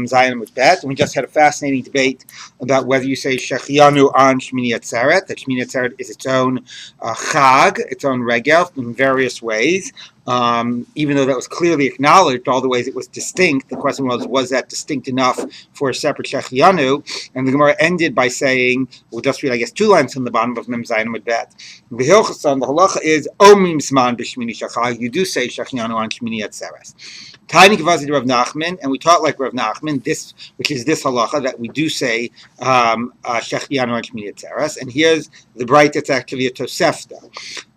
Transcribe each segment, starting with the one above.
Zion with Bet, and we just had a fascinating debate about whether you say Shechianu on Shmini Atzeret. That Shmini Atzeret is its own Chag, its own regel in various ways. Even though that was clearly acknowledged, all the ways it was distinct, the question was that distinct enough for a separate Shechianu? And the Gemara ended by saying, we'll just read, I guess, 2 lines from the bottom of Mem Zion with Bet. The halacha is Omim Zman b'Shmini Shachag. You do say Shechianu on Shmini Atzeret. Tiny Kavazid Rav Nachman, and we taught like Rav Nachman, which is this halacha that we do say Shechianu on Shmini Atzeres. And here's the bright that's actually a Tosefta.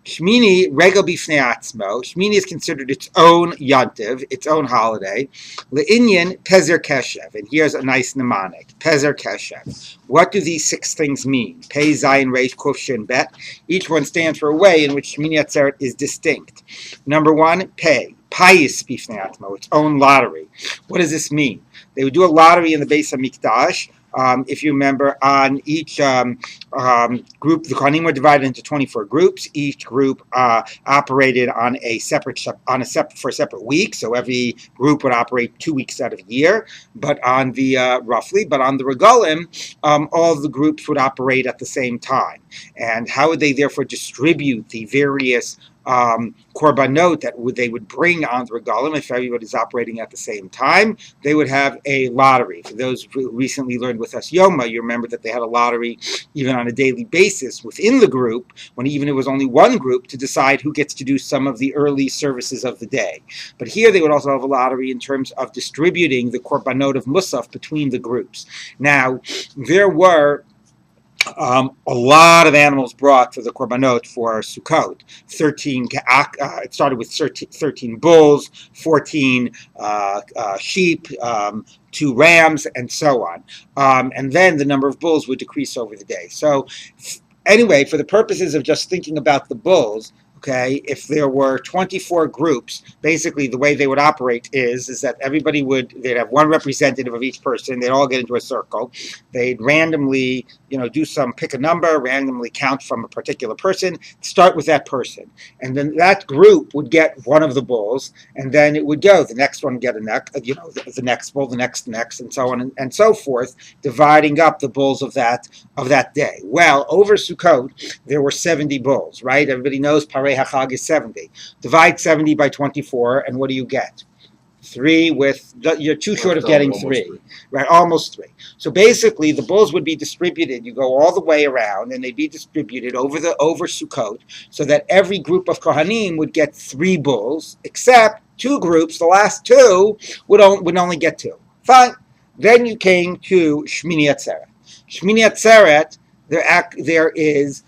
Shmini regel b'fnei atzmo. Shmini is considered its own yantiv, its own holiday. Le'inyan pezer keshev, and here's a nice mnemonic: pezer keshev. What do these 6 things mean? Pei, zayin, reish, kuf, shin, bet. Each one stands for a way in which Shmini Atzeret is distinct. Number 1, pei. Payis b'fnei atzmo, its own lottery. What does this mean? They would do a lottery in the Beis HaMikdash. If you remember, on each group, the Kohanim were divided into 24 groups. Each group operated on a separate week. So every group would operate 2 weeks out of the year. But on the regalim, all of the groups would operate at the same time. And how would they therefore distribute the various korbanot that they would bring on the regalim if everybody's operating at the same time? They would have a lottery. For those who recently learned with us Yomi, you remember that they had a lottery even on a daily basis within the group, when even it was only one group, to decide who gets to do some of the early services of the day. But here they would also have a lottery in terms of distributing the korbanot of Musaf between the groups. Now, there were a lot of animals brought for the korbanot for Sukkot. It started with 13 bulls, 14 sheep, 2 rams, and so on. And then the number of bulls would decrease over the day. So anyway, for the purposes of just thinking about the bulls, okay, if there were 24 groups, basically the way they would operate is that they'd have one representative of each person. They'd all get into a circle. They'd randomly, pick a number, randomly count from a particular person, start with that person. And then that group would get one of the bulls, and then it would go. The next one would get the next bull, the next, and so on and so forth, dividing up the bulls of that day. Well, over Sukkot, there were 70 bulls, right? Everybody knows Parei HaChag is 70. Divide 70 by 24, and what do you get? 3 you're too short of getting 3. Right? Almost 3. So basically, the bulls would be distributed. You go all the way around, and they'd be distributed over Sukkot, so that every group of Kohanim would get 3 bulls, except 2 groups, the last 2, would only get 2. Fine. Then you came to Shmini Atzeret. Shmini Atzeret, there is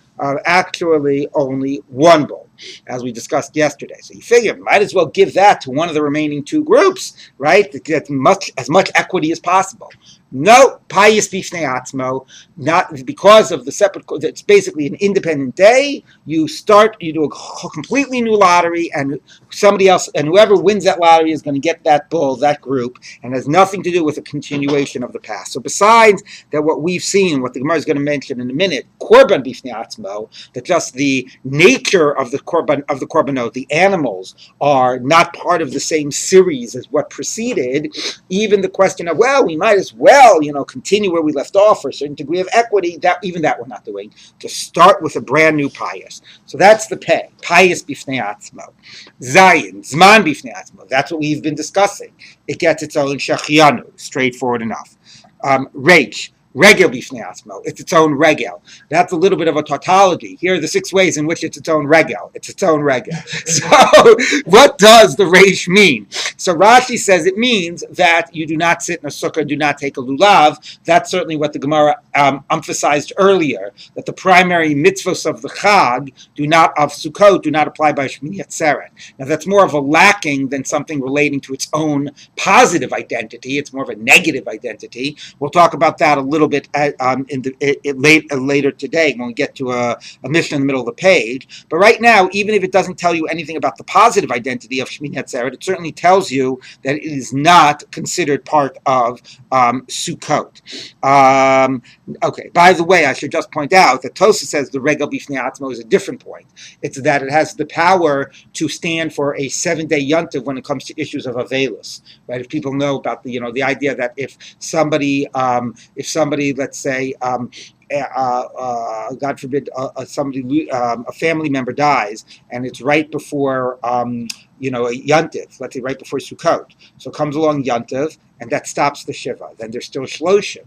actually only 1 bull, as we discussed yesterday. So you figure, might as well give that to one of the remaining 2 groups, right? To get as much equity as possible. No, payis b'fnei atzmo, not because of the separate. It's basically an independent day. You do a completely new lottery, and somebody else, and whoever wins that lottery is going to get that bull, that group, and has nothing to do with a continuation of the past. So besides that, what we've seen, what the Gemara is going to mention in a minute, korban b'fnei atzmo, that just the nature of the korbanot, the animals are not part of the same series as what preceded. Even the question of, well, we might as well, continue where we left off for a certain degree of equity, that we're not doing. To start with a brand new payis. So that's the pay. Payis b'fnei atzmo. Zayin, zman b'fnei atzmo. That's what we've been discussing. It gets its own shechianu. Straightforward enough. Reish. Regel b'fnei atzmo. It's its own regel. That's a little bit of a tautology. Here are the 6 ways in which it's its own regel. It's its own regel. So what does the reish mean? So Rashi says it means that you do not sit in a sukkah, do not take a lulav. That's certainly what the Gemara emphasized earlier, that the primary mitzvos of the Chag of Sukkot do not apply by Shmini Atzeret. Now that's more of a lacking than something relating to its own positive identity. It's more of a negative identity. We'll talk about that a little little bit later today when we get to a mission in the middle of the page. But right now, even if it doesn't tell you anything about the positive identity of Shmini Atzeret, it certainly tells you that it is not considered part of Sukkot. Okay. By the way, I should just point out that Tosa says the Regel Bifnei Atzmo is a different point. It's that it has the power to stand for a 7-day yontiv when it comes to issues of avelus, right? If people know about the idea that if somebody, let's say, God forbid, a family member dies, and it's right before, a Yontiv, let's say right before Sukkot. So comes along Yontiv, and that stops the Shiva. Then there's still Shloshim.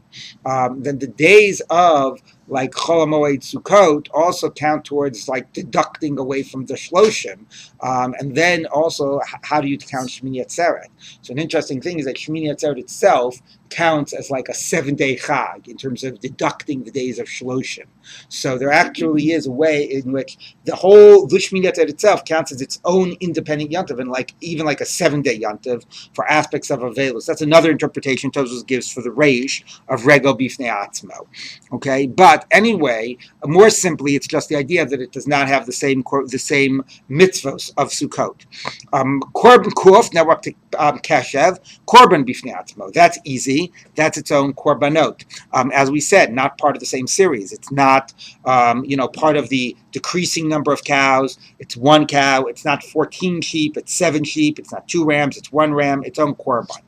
Then the days of like Chol HaMoed Sukkot also count towards like deducting away from the Shloshim. And then also, how do you count Shmini Atzeret? So an interesting thing is that Shmini Atzeret itself counts as like a 7-day chag in terms of deducting the days of Shloshim. So there actually is a way in which the Shmini Atzeret itself counts as its own independent yontiv, and even like a 7-day yontiv for aspects of avelus. That's another interpretation Tosfos gives for the reish of Regel Bifnei Atzmo. Okay, but anyway, more simply, it's just the idea that it does not have the same mitzvos of Sukkot. Korban Kuf. Now we're up to Keshev. Korban Bifnei Atzmo. That's easy. That's its own korbanot. As we said, not part of the same series. It's not, part of the decreasing number of cows. It's one cow. It's not 14 sheep. It's 7 sheep. It's not 2 rams. It's 1 ram. Its own korban.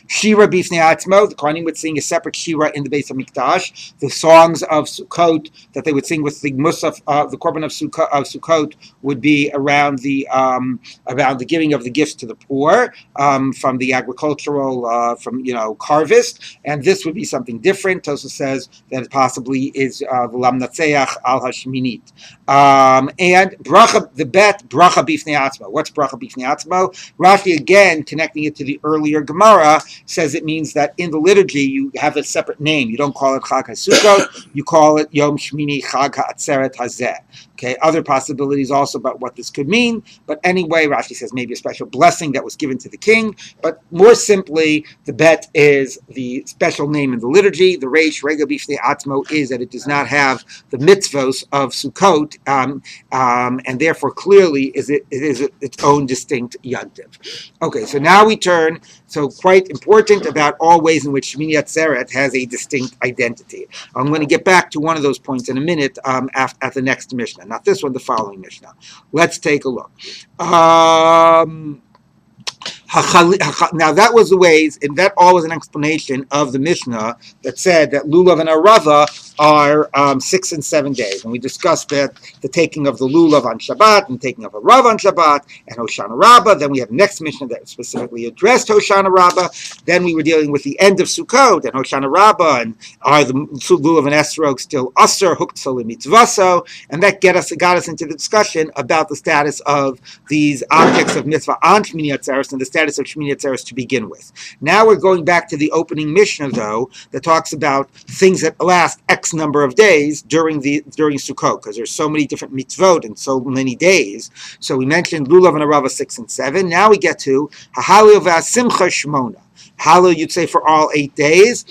Shira Bifnei Atzmo, the Kohanim would sing a separate Shira in the Beis HaMikdash. The songs of Sukkot that they would sing with the Musaf, the Korban of Sukkot would be around the giving of the gifts to the poor from the agricultural harvest, and this would be something different. Tosa says that it possibly is V'lam Natseach al Hashminit. And bracha, the bet bracha Bifnei Atzmo. What's bracha Bifnei Atzmo? Rashi again connecting it to the earlier Gemara says it means that in the liturgy you have a separate name. You don't call it Chag HaSukkot, you call it Yom Shmini Chag HaAtzeret Hazeh. Okay, other possibilities also about what this could mean, but anyway, Rashi says maybe a special blessing that was given to the king, but more simply, the bet is the special name in the liturgy. The reish Regel Bifnei Atzmo is that it does not have the mitzvos of Sukkot, and therefore clearly it is its own distinct yontiv. Okay, so now we turn. So quite important about all ways in which Shmini Atzeret has a distinct identity. I'm going to get back to one of those points in a minute at the next Mishnah. Not this one, the following Mishnah. Let's take a look. Now that was the ways, and that all was an explanation of the Mishnah that said that Lulav and Arava are 6 and 7 days. And we discussed that the taking of the Lulav on Shabbat and taking of a Rav on Shabbat and Hoshana Rabbah. Then we have next Mishnah that specifically addressed Hoshana Rabbah. Then we were dealing with the end of Sukkot and Hoshana Rabbah, and are the Lulav and Esrog still Asr, Huktzal Mitzvaso, and that got us into the discussion about the status of these objects of mitzvah on Shmini Atzeres and the status of Shmini Atzeres to begin with. Now we're going back to the opening Mishnah, though, that talks about things that last X number of days during Sukkot, because there's so many different mitzvot and so many days. So we mentioned Lulav and Arava 6 and 7. Now we get to Hahalil v'Asimcha Shmona. Hallel, you'd say, for all 8 days.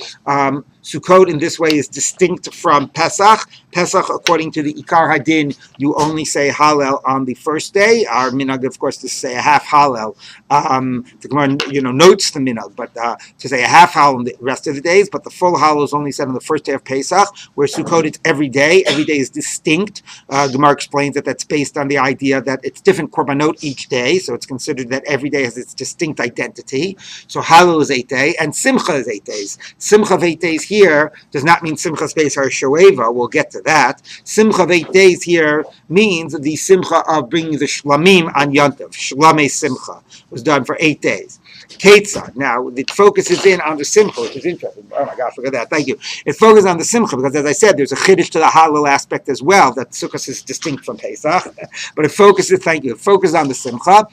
Sukkot in this way is distinct from Pesach. Pesach, according to the Ikar Hadin, you only say Hallel on the first day. Our minhag, of course, to say a half Hallel. The Gemara, notes the minhag, but to say a half Hallel on the rest of the days. But the full Hallel is only said on the first day of Pesach, where Sukkot it's every day. Every day is distinct. Gemara explains that that's based on the idea that it's different korbanot each day, so it's considered that every day has its distinct identity. So Hallel is 8 days, and Simcha is 8 days. Simcha of 8 days here does not mean Simcha space har Shoeva. We'll get to that. Simcha of 8 days here means the Simcha of bringing the Shlamim on Yontav. Shlamei Simcha was done for 8 days. Ketzad. Now, the focus is in on the Simcha, which is interesting. Oh my gosh, look at that. Thank you. It focuses on the Simcha because, as I said, there's a chiddush to the Hallel aspect as well, that Sukkot is distinct from Pesach. But it focuses, thank you, it focuses on the Simcha.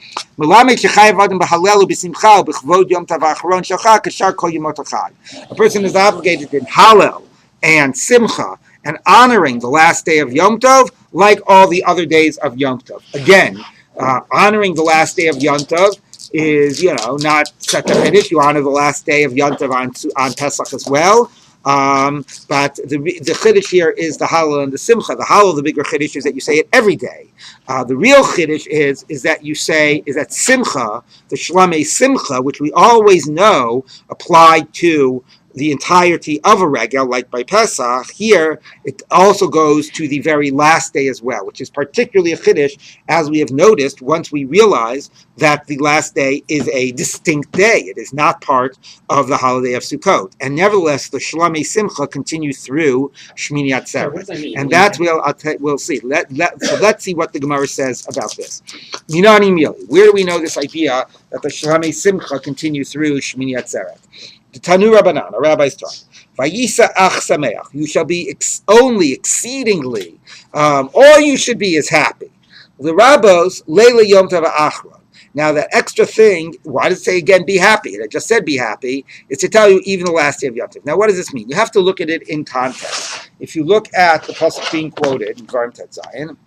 A person is obligated in Hallel and Simcha and honoring the last day of Yom Tov like all the other days of Yom Tov. Again, honoring the last day of Yom Tov is, not such a finish. You honor the last day of Yom Tov on Pesach as well. But the chiddush here is the halal and the simcha. The halal, the bigger chiddush, is that you say it every day. The real chiddush is that you say is that simcha, the shlamei simcha, which we always know applied to the entirety of a regel, like by Pesach. Here, it also goes to the very last day as well, which is particularly a chiddush, as we have noticed once we realize that the last day is a distinct day. It is not part of the holiday of Sukkot. And nevertheless, the Shlamei Simcha continues through Shmini Atzeret. And that we'll see. So let's see what the Gemara says about this. Minani Mili. Where do we know this idea that the Shlamei Simcha continues through Shmini Atzeret? The Tanu Rabbanan, a rabbi's talk. Vayisa ach sameach. You shall be only exceedingly. All you should be is happy. The rabbos leila yom tov achron. Now that extra thing, why does it say again be happy? It just said be happy. It's to tell you even the last day of Yom Tov. Now what does this mean? You have to look at it in context. If you look at the pasuk being quoted in Dvarim Tet Zayin.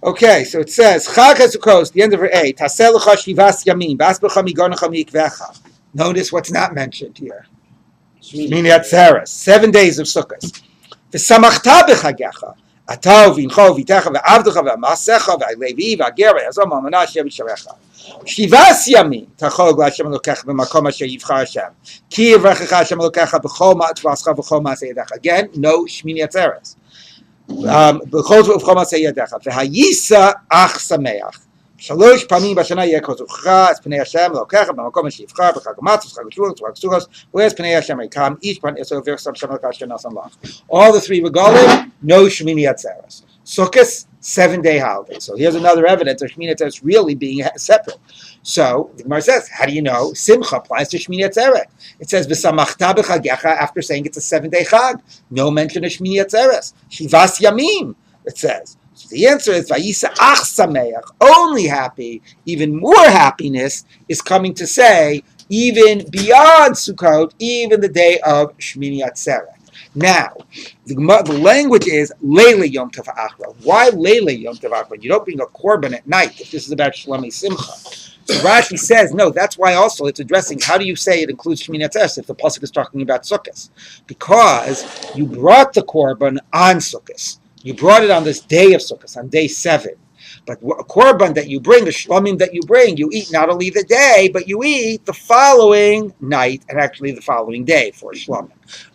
Okay, so it says, Chag HaSukkos, the end of verse 8, Taseh lecha shivas yamin, v'asbecha migonecha mikvecha. Notice what's not mentioned here. Shmini Atzeres, 7 days of Sukkot. V'samachta b'chagecha, atav v'incho v'itecha v'avdecha v'amasecha v'alevi v'ager v'yazom v'amana shev v'sharecha. Shivas yamin, tachog l'Hashem Elokecha b'makom asher yivcha Hashem. Ki yivrechecha Hashem Elokecha b'chol ma'atvascha v'chol ma'aseh yedecha. Again, no Shmini Atzeres. V'hayisa ach sameach. Shalosh pamim b'shana yeh kozucha es pnei Hashem Elokecha b'makom asher yivcha b'chag u'matzos b'chag u'shuros b'chag sukkos whereas pnei Hashem rekam each pan esol v'yosam Hashem Elokecha asher nasan lach. All the three regalim, no Shmini Atzeres. Sukkos, 7-day holiday. So here's another evidence of Shmini Atzeres really being separate. So the Gemara says, how do you know? Simcha applies to Shmini Atzeret. It says v'samachta b'chagecha after saying it's a 7-day chag. No mention of Shmini Atzeres. Shivas yamim. It says. So the answer is vayisa ach sameach. Only happy, even more happiness is coming to say even beyond Sukkot, even the day of Shmini Atzeret. Now, the language is Leila Yom Tov Achra. Why Leila Yom Tov Achra? You don't bring a korban at night if this is about Shlamei Simcha. So Rashi says, no, that's why also it's addressing, how do you say it includes Shmini Atzeres if the pasuk is talking about Sukkot? Because you brought the korban on Sukkot. You brought it on this day of Sukkot, on day 7. But a korban that you bring, the shlamim that you bring, you eat not only the day, but you eat the following night and actually the following day for shlamim.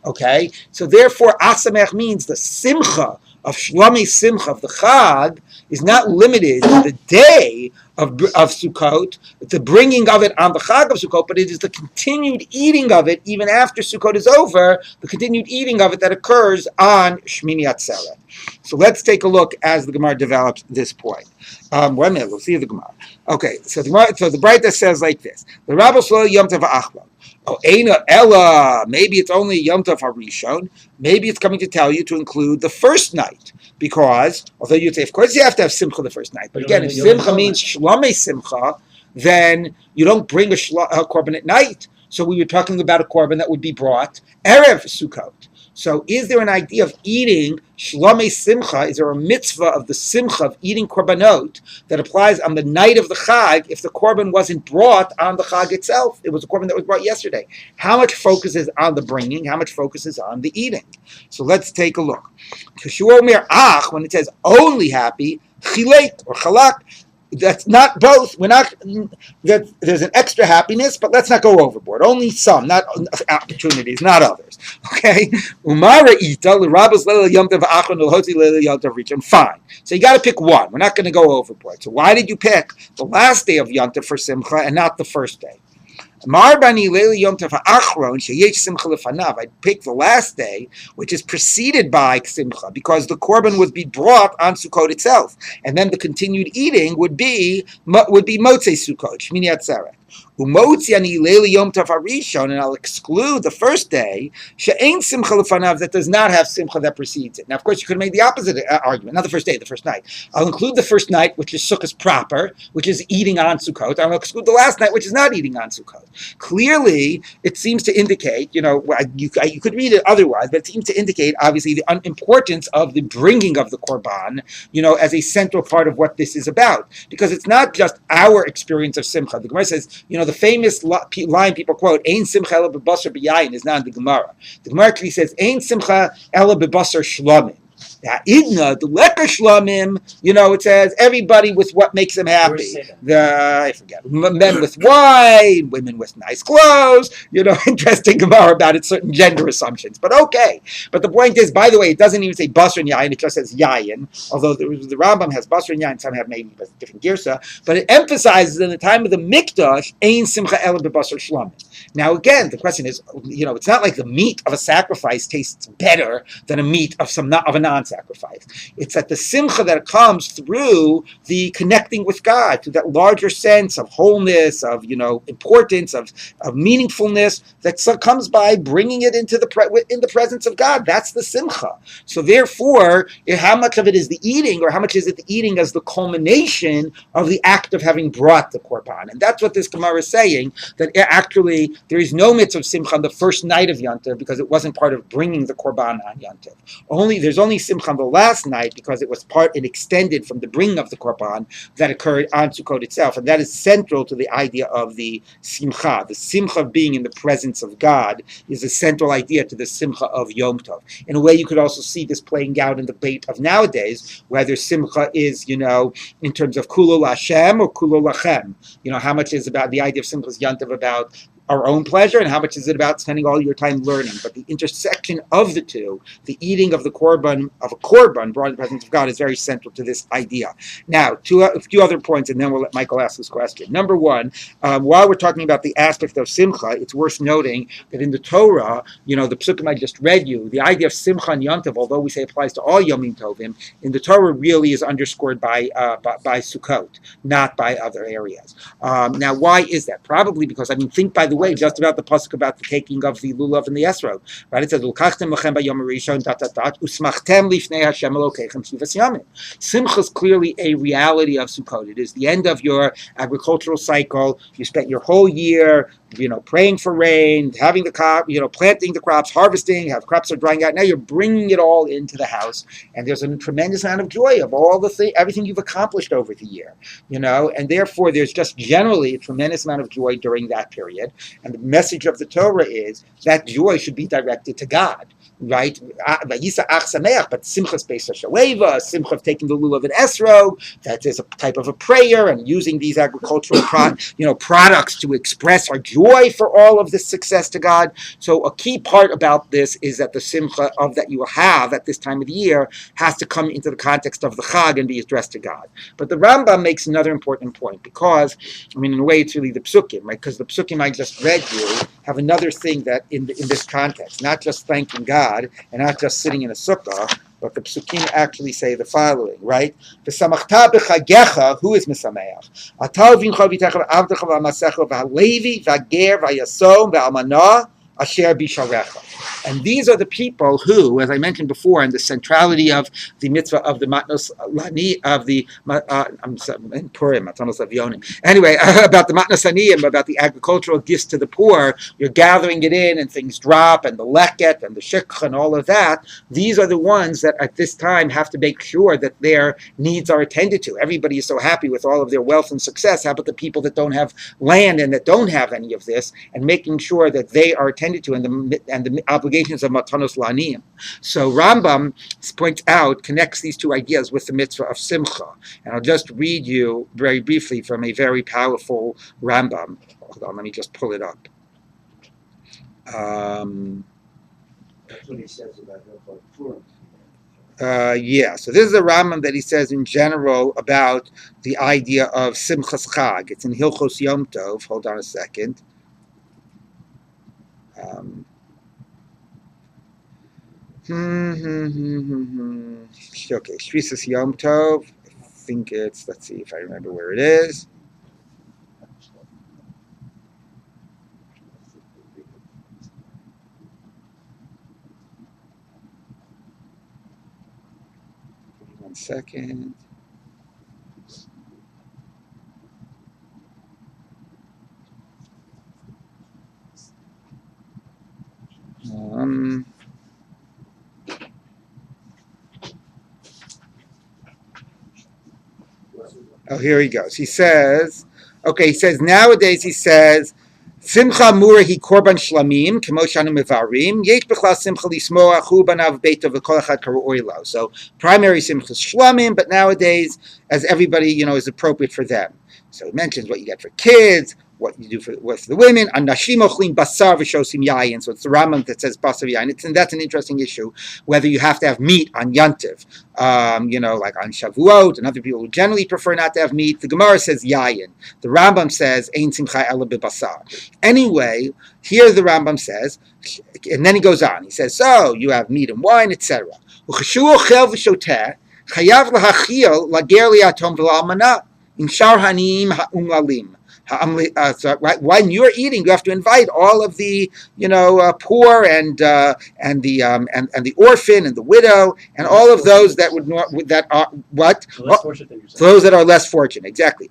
Okay? So therefore, asamech means the simcha of shlamei simcha, of the chag, is not limited to the day of Sukkot, the bringing of it on the Chag of Sukkot, but it is the continued eating of it, even after Sukkot is over, the continued eating of it that occurs on Shmini Atzeret. So let's take a look as the Gemara develops this point. 1 minute, we'll see the Gemara. Okay, so the Braita says like this: the Rabbi Shlo Yom Tov Achron. Oh, Eina Ella. Maybe it's only Yom Tov Harishon. Maybe it's coming to tell you to include the first night. Because, although you'd say, of course you have to have Simcha the first night. But again, if Simcha means Shlamei Simcha, then you don't bring a korban at night. So we were talking about a korban that would be brought Erev Sukkot. So is there an idea of eating Shlamei Simcha? Is there a mitzvah of the Simcha of eating korbanot that applies on the night of the Chag if the korban wasn't brought on the Chag itself? It was a korban that was brought yesterday. How much focus is on the bringing? How much focus is on the eating? So let's take a look. When it says only happy, chilek or chalak, that's not both. We're not. There's an extra happiness, but let's not go overboard. Only some, not opportunities, not others. Okay. Umara ita l'rabos leila yom tov achron l'hotzi leila yom tov rishon. Fine. So you got to pick one. We're not going to go overboard. So why did you pick the last day of Yom Tov for Simcha and not the first day? I picked the last day, which is preceded by Simcha, because the korban would be brought on Sukkot itself, and then the continued eating would be Motzei Sukkot, Shmini Atzeret. And I'll exclude the first day that does not have simcha that precedes it. Now, of course, you could make the opposite argument, not the first day, the first night. I'll include the first night, which is Sukkot proper, which is eating on Sukkot. I'll exclude the last night, which is not eating on Sukkot. Clearly, it seems to indicate, you could read it otherwise, but it seems to indicate, obviously, the importance of the bringing of the korban, as a central part of what this is about. Because it's not just our experience of simcha. The Gemara says, The famous line people quote, "Ein simcha ela b'basar b'yayin," is not in the Gemara. The Gemara actually says, "Ein simcha ela b'basar shlamim." Idna, the lekker shlamim, it says everybody with what makes them happy. I forget. Men with wine, women with nice clothes. Interesting Gemara about it, certain gender assumptions. But okay. But the point is, by the way, it doesn't even say basar and yayin, it just says yayin. Although the Rambam has basar and yayin, some have maybe a different girsa. But it emphasizes in the time of the Mikdash, ein simcha ela b'basar shlamim. Now again, the question is, it's not like the meat of a sacrifice tastes better than a meat of a non-sacrifice. It's that the simcha that comes through the connecting with God, to that larger sense of wholeness, of importance, of meaningfulness that comes by bringing it into in the presence of God. That's the simcha. So therefore, how much of it is the eating, or how much is it the eating as the culmination of the act of having brought the korban? And that's what this Gemara is saying, that actually there is no mitzvah of simcha on the first night of Yontiv because it wasn't part of bringing the korban on Yontiv. There's only simcha on the last night because it was part and extended from the bringing of the korban that occurred on Sukkot itself, and that is central to the idea of the simcha. The simcha of being in the presence of God is a central idea to the simcha of Yom Tov. In a way, you could also see this playing out in the debate of nowadays, whether simcha is, in terms of kulo Lashem or kulo lachem. How much is about the idea of simcha's Yontiv about our own pleasure, and how much is it about spending all your time learning? But the intersection of the two, the eating of a korban brought in the presence of God, is very central to this idea. Now, a few other points, and then we'll let Michael ask this question. Number one, while we're talking about the aspect of simcha, it's worth noting that in the Torah, the psukim I just read you, the idea of simcha and yontiv, although we say it applies to all yomim tovim, in the Torah really is underscored by Sukkot, not by other areas. Now, why is that? Probably because, think by the way, just about the pasuk about the taking of the lulav and the esrog, right? It says, "L'kachtem lachem b'yom harishon usmachtem lifnei Hashem Elokeichem shivas yamim." Simcha is clearly a reality of Sukkot. It is the end of your agricultural cycle. You spent your whole year, praying for rain, having the crop, planting the crops, harvesting. Have crops are drying out. Now you're bringing it all into the house, and there's a tremendous amount of joy of everything you've accomplished over the year, and therefore there's just generally a tremendous amount of joy during that period. And the message of the Torah is that joy should be directed to God, right? But simchas beis hashaleva, simcha of taking the lulav and esrog, that is a type of a prayer, and using these agricultural products to express our joy for all of this success to God. So a key part about this is that the simcha of that you will have at this time of the year has to come into the context of the Chag and be addressed to God. But the Rambam makes another important point, because, in a way, it's really the psukim, right? Because the psukim I just read you have another thing that in this context, not just thanking God and not just sitting in a sukkah, but the psukim actually say the following, right? V'samachta b'chagecha, who is misameach? Atav v'incha v'techa v'avdecha v'amasecha v'halevi v'ager v'yasom v'almanah asher bisharecha. And these are the people who, as I mentioned before, in the centrality of the mitzvah of the matnos lani, of the in Purim, matnos avionim. Anyway, about the matnos aniyim, about the agricultural gifts to the poor, you're gathering it in, and things drop, and the leket and the shikha and all of that. These are the ones that at this time have to make sure that their needs are attended to. Everybody is so happy with all of their wealth and success. How about the people that don't have land and that don't have any of this, and making sure that they are attended to, and the obligations of matanos la'aniyim. So Rambam points out, connects these two ideas with the mitzvah of simcha. And I'll just read you very briefly from a very powerful Rambam. Hold on, let me just pull it up. That's what he says about Purim. So this is a Rambam that he says in general about the idea of Simchas Chag. It's in Hilchos Yom Tov. Hold on a second. Okay, Shvisas Yom Tov. I think it's, let's see if I remember where it is. One second. Here he goes. He says, Okay, he says nowadays, he says, Simcha mura hi korban shlamim, kemo shanu mevarim, yesh b'chla simcha lismoach hu banav beito v'kol echad karu'oi lo. So primary simcha is shlamim, but nowadays, as everybody, is appropriate for them. So it mentions what you get for kids, what you do for the women. Anashim ochlim basar v'shosim yayin. So it's the Rambam that says basar yayin. And that's an interesting issue, whether you have to have meat on Yantiv, like on Shavuot, and other people who generally prefer not to have meat. The Gemara says yayin. The Rambam says ein simcha ela b'basar. Anyway, here the Rambam says, and then he goes on. He says, so you have meat and wine, etc. Uchashu ochel v'shoteh chayav lahachil lager liatom v'la'almanah im shar haniyim ha'umlalim. So, right, when you're eating, you have to invite all of the poor and the orphan and the widow and all of those that are what those that are less fortunate. Exactly.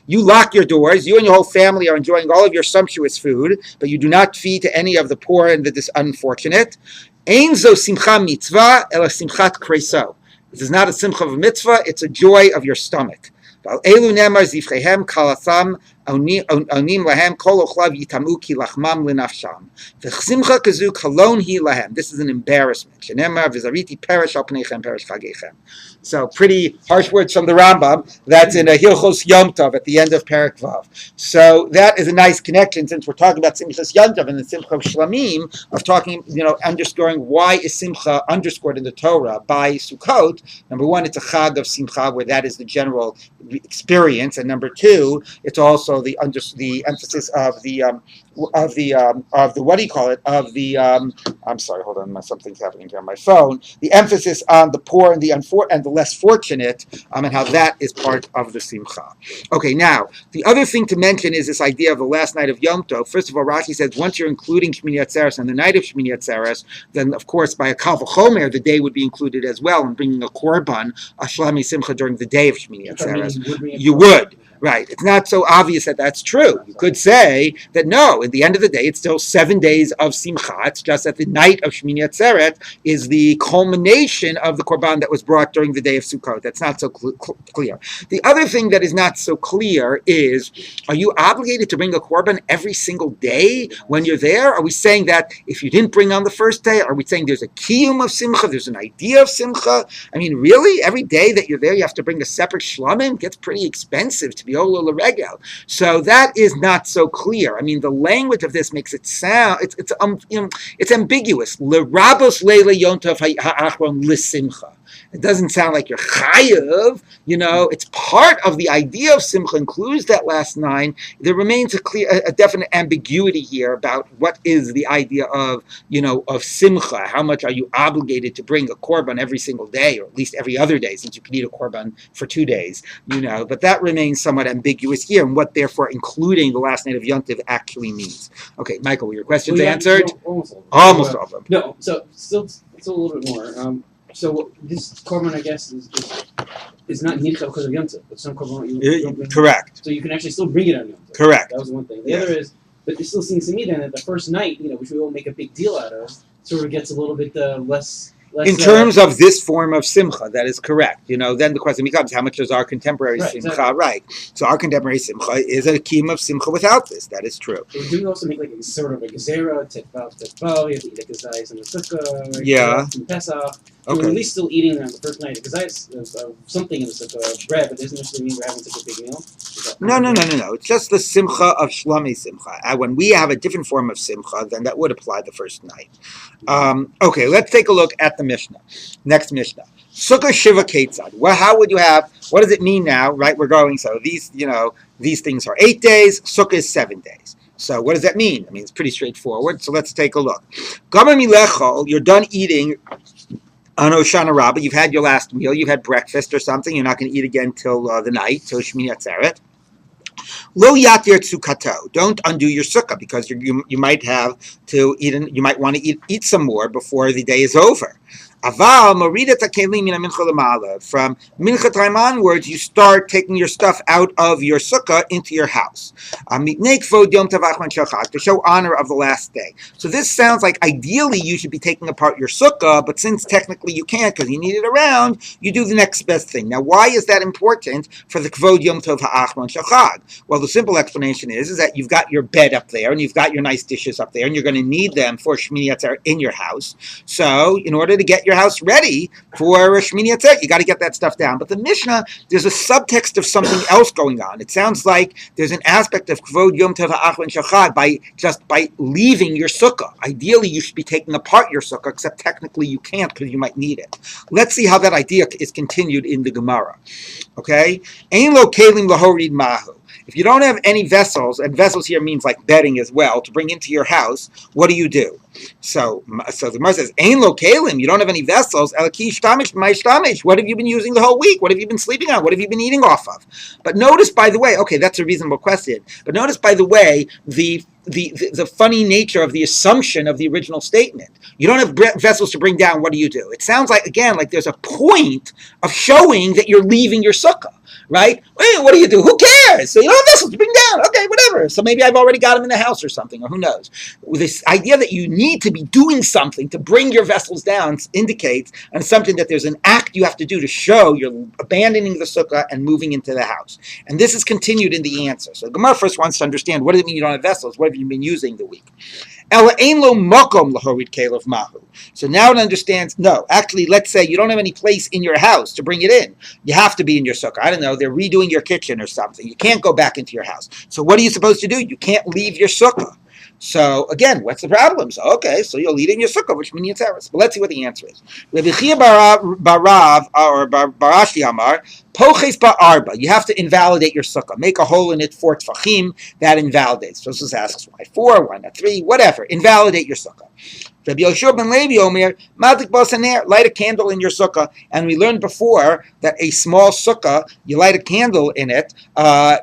You lock your doors. You and your whole family are enjoying all of your sumptuous food, but you do not feed to any of the poor and the unfortunate. Ein zo simcha mitzvah ela simchat kreso. This is not a simcha of a mitzvah, it's a joy of your stomach. Elu nemar zivchehem kalatham onim lahem kol ochlav yitamu ki lachmam linafsham. V'chsimcha kazu kalon hi lahem. This is an embarrassment. Shenemar v'zariti perish al pneichem perish chagechem. So pretty harsh words from the Rambam. That's in a Hilchos Yom Tov at the end of Perek Vav. So that is a nice connection since we're talking about Simchas Yom Tov and the Simcha of Shlamim of talking, underscoring why is Simcha underscored in the Torah by Sukkot. Number one, it's a Chag of Simcha where that is the general experience, and number two, it's also the emphasis of the what do you call it? I'm sorry, hold on, something's happening here on my phone. The emphasis on the poor and the less fortunate, and how that is part of the simcha. Okay, now the other thing to mention is this idea of the last night of Yom Tov. First of all, Rashi says once you're including Shmini Atzeres and the night of Shmini Atzeres, then of course by a Kal V'chomer the day would be included as well, and bringing a korban, a Shlami Simcha during the day of Shmini Atzeres. You would. Right. It's not so obvious that that's true. You could say that no, at the end of the day, it's still 7 days of Simcha. It's just that the night of Shmini Atzeret is the culmination of the Korban that was brought during the day of Sukkot. That's not so clear. The other thing that is not so clear is, are you obligated to bring a Korban every single day when you're there? Are we saying that if you didn't bring on the first day, are we saying there's a kiyum of Simcha, there's an idea of Simcha? I mean, really? Every day that you're there, you have to bring a separate shlamim? It gets pretty expensive to be Olo L'Regel. So that is not so clear. I mean, the language of this makes it sound it's ambiguous. L'rabos leila yontov ha'achron l'simcha. It doesn't sound like you're chayav. It's part of the idea of simcha. Includes that last line. There remains a definite ambiguity here about what is the idea of simcha. How much are you obligated to bring a korban every single day, or at least every other day, since you can eat a korban for 2 days? But that remains somewhat ambiguous here, and what therefore including the last night of Yom Tov actually means. Okay, Michael, were your questions answered? Almost all of them. No, so still a little bit more. So this korban, I guess, is not nidcha because of Yom Tov, but some korban you don't bring. Correct. So you can actually still bring it on Yom Tov. Correct. That was one thing. The other is, but it still seems to me then that the first night, which we all make a big deal out of, sort of gets a little bit less. In terms of this form of simcha, that is correct. Then the question becomes, how much does our contemporary simcha? Exactly. Right. So our contemporary simcha is a kiyum of simcha without this. That is true. So do we also make like a sort of a gezerah, tetvav, you have to eat the gezayis and the sukkah, right? Yeah. And Pesach. Okay. We're at least still eating on the first night of gezayis, something in the sukkah, bread, but doesn't necessarily mean we're having such a big meal. No. It's just the simcha of shlami simcha. When we have a different form of simcha, then that would apply the first night. Okay, let's take a look at the Mishnah. Next Mishnah. Sukkah Shiva Ketzad. Well, how would you have, what does it mean now, right? We're going, so these things are 8 days, Sukkah is 7 days. So what does that mean? I mean, it's pretty straightforward. So let's take a look. Gamar milechol, you're done eating on Hoshana Rabbah. You've had your last meal. You've had breakfast or something. You're not going to eat again till the night, till Shmini Atzeret. Lo yatir tzukato. Don't undo your sukkah because you might have to eat. You might want to eat some more before the day is over. Aval morida takelim min mincha lemala. From mincha time onwards, you start taking your stuff out of your sukkah into your house. To show honor of the last day. So this sounds like ideally you should be taking apart your sukkah, but since technically you can't because you need it around, you do the next best thing. Now, why is that important for the kvod yom tov ha'achron shachag? Well, the simple explanation is that you've got your bed up there and you've got your nice dishes up there, and you're going to need them for Shmini Atzeret in your house. So, in order to get your house ready for Shmini Atzeret, you got to get that stuff down. But the Mishnah, there's a subtext of something else going on. It sounds like there's an aspect of kvod yom tov ha'achron shachag by leaving your sukkah. Ideally, you should be taking apart your sukkah, except technically you can't because you might need it. Let's see how that idea is continued in the Gemara. Okay? Ein lo kelim lahorid mahu. If you don't have any vessels, and vessels here means like bedding as well, to bring into your house, what do you do? So the Gemara says, Ein lo kelim, you don't have any vessels, elaki shtamish my shtamish. What have you been using the whole week? What have you been sleeping on? What have you been eating off of? But notice, by the way, okay, that's a reasonable question, but notice, by the way, the funny nature of the assumption of the original statement. You don't have vessels to bring down, what do you do? It sounds like, again, like there's a point of showing that you're leaving your sukkah, right? Hey, what do you do? Who cares? So you don't have vessels to bring down. Okay, whatever. So maybe I've already got them in the house or something, or who knows. This idea that you need to be doing something to bring your vessels down indicates an assumption that there's an act you have to do to show you're abandoning the sukkah and moving into the house. And this is continued in the answer. So the Gemara first wants to understand, what does it mean you don't have vessels? What have you been using the week? So now it understands, no, actually, let's say you don't have any place in your house to bring it in. You have to be in your sukkah. I don't know, they're redoing your kitchen or something. You can't go back into your house. So what are you supposed to do? You can't leave your sukkah. So again, what's the problem? So okay, so you'll eat in your sukkah, which means it's. But let's see what the answer is. Rabbi Chia Barav or Barashi Amar Poches Ba'arba. You have to invalidate your sukkah. Make a hole in it 4 tfachim. That invalidates. So this asks why 4, why not 3, whatever. Invalidate your sukkah. Rabbi Yoshua ben Levi Omer, Madlik Basaner, light a candle in your sukkah. And we learned before that a small sukkah, you light a candle in it,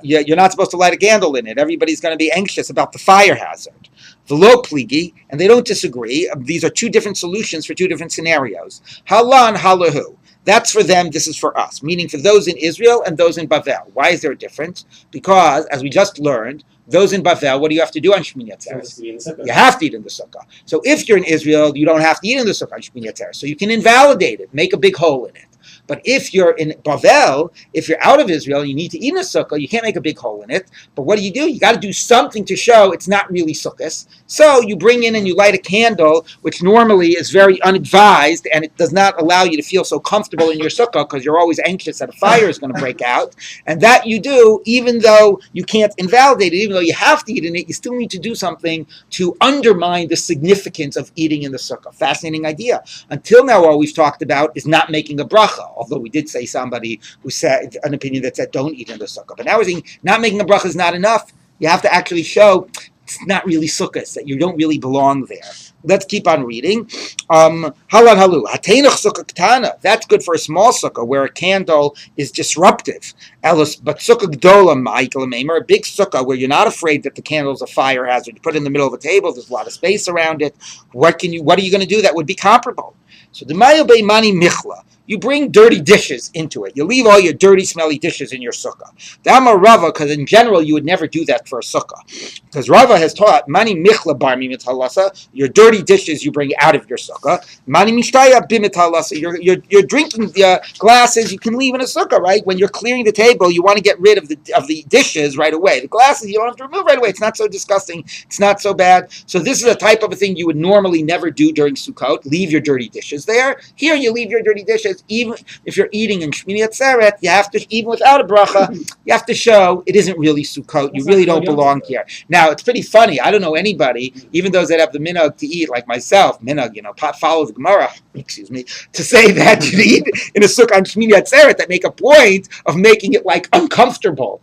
you're not supposed to light a candle in it. Everybody's going to be anxious about the fire hazard. V'lo pligi, and they don't disagree. These are 2 different solutions for 2 different scenarios. Halan halahu. That's for them, this is for us. Meaning for those in Israel and those in Bavel. Why is there a difference? Because, as we just learned, those in Bavel, what do you have to do on Shmini Atzeret? You have to eat in the sukkah. So if you're in Israel, you don't have to eat in the sukkah on Shmini Atzeret. So you can invalidate it, make a big hole in it. But if you're in Bavel, if you're out of Israel, you need to eat in a sukkah, you can't make a big hole in it. But what do? You got to do something to show it's not really sukkahs. So you bring in and you light a candle, which normally is very unadvised, and it does not allow you to feel so comfortable in your sukkah because you're always anxious that a fire is going to break out. And that you do, even though you can't invalidate it, even though you have to eat in it, you still need to do something to undermine the significance of eating in the sukkah. Fascinating idea. Until now, all we've talked about is not making a bracha. Although we did say somebody who said an opinion that said don't eat in the sukkah. But now we're saying not making a bracha is not enough. You have to actually show it's not really sukkahs, that you don't really belong there. Let's keep on reading. Halan halu. Hateinach sukkah ketana. That's good for a small sukkah where a candle is disruptive. But sukkah gdola ma'ikal meimer, a big sukkah where you're not afraid that the candle is a fire hazard. You put it in the middle of a table. There's a lot of space around it. What are you going to do that would be comparable? So the mayo beimani michla. You bring dirty dishes into it. You leave all your dirty, smelly dishes in your sukkah. Dama Rava, because in general you would never do that for a sukkah. Because Rava has taught, mani michla bar mimit halasa, your dirty dishes you bring out of your sukkah. Mani mishtaya bimit halasa, your drinking glasses you can leave in a sukkah, right? When you're clearing the table, you want to get rid of the dishes right away. The glasses you don't have to remove right away. It's not so disgusting. It's not so bad. So this is a type of a thing you would normally never do during Sukkot. Leave your dirty dishes there. Here you leave your dirty dishes. Even if you're eating in Shmini Atzeret, you have to, even without a bracha, you have to show it isn't really Sukkot. You really don't belong here. Now, it's pretty funny. I don't know anybody, even those that have the minhag to eat, like myself, minhag, follow the Gemara, to say that you eat in a sukkah on Shmini Atzeret, that make a point of making it like uncomfortable,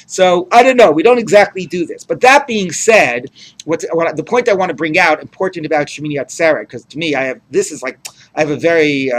So I don't know. We don't exactly do this. But that being said, what the point I want to bring out, important about Shmini Atzeret, because to me, I have a very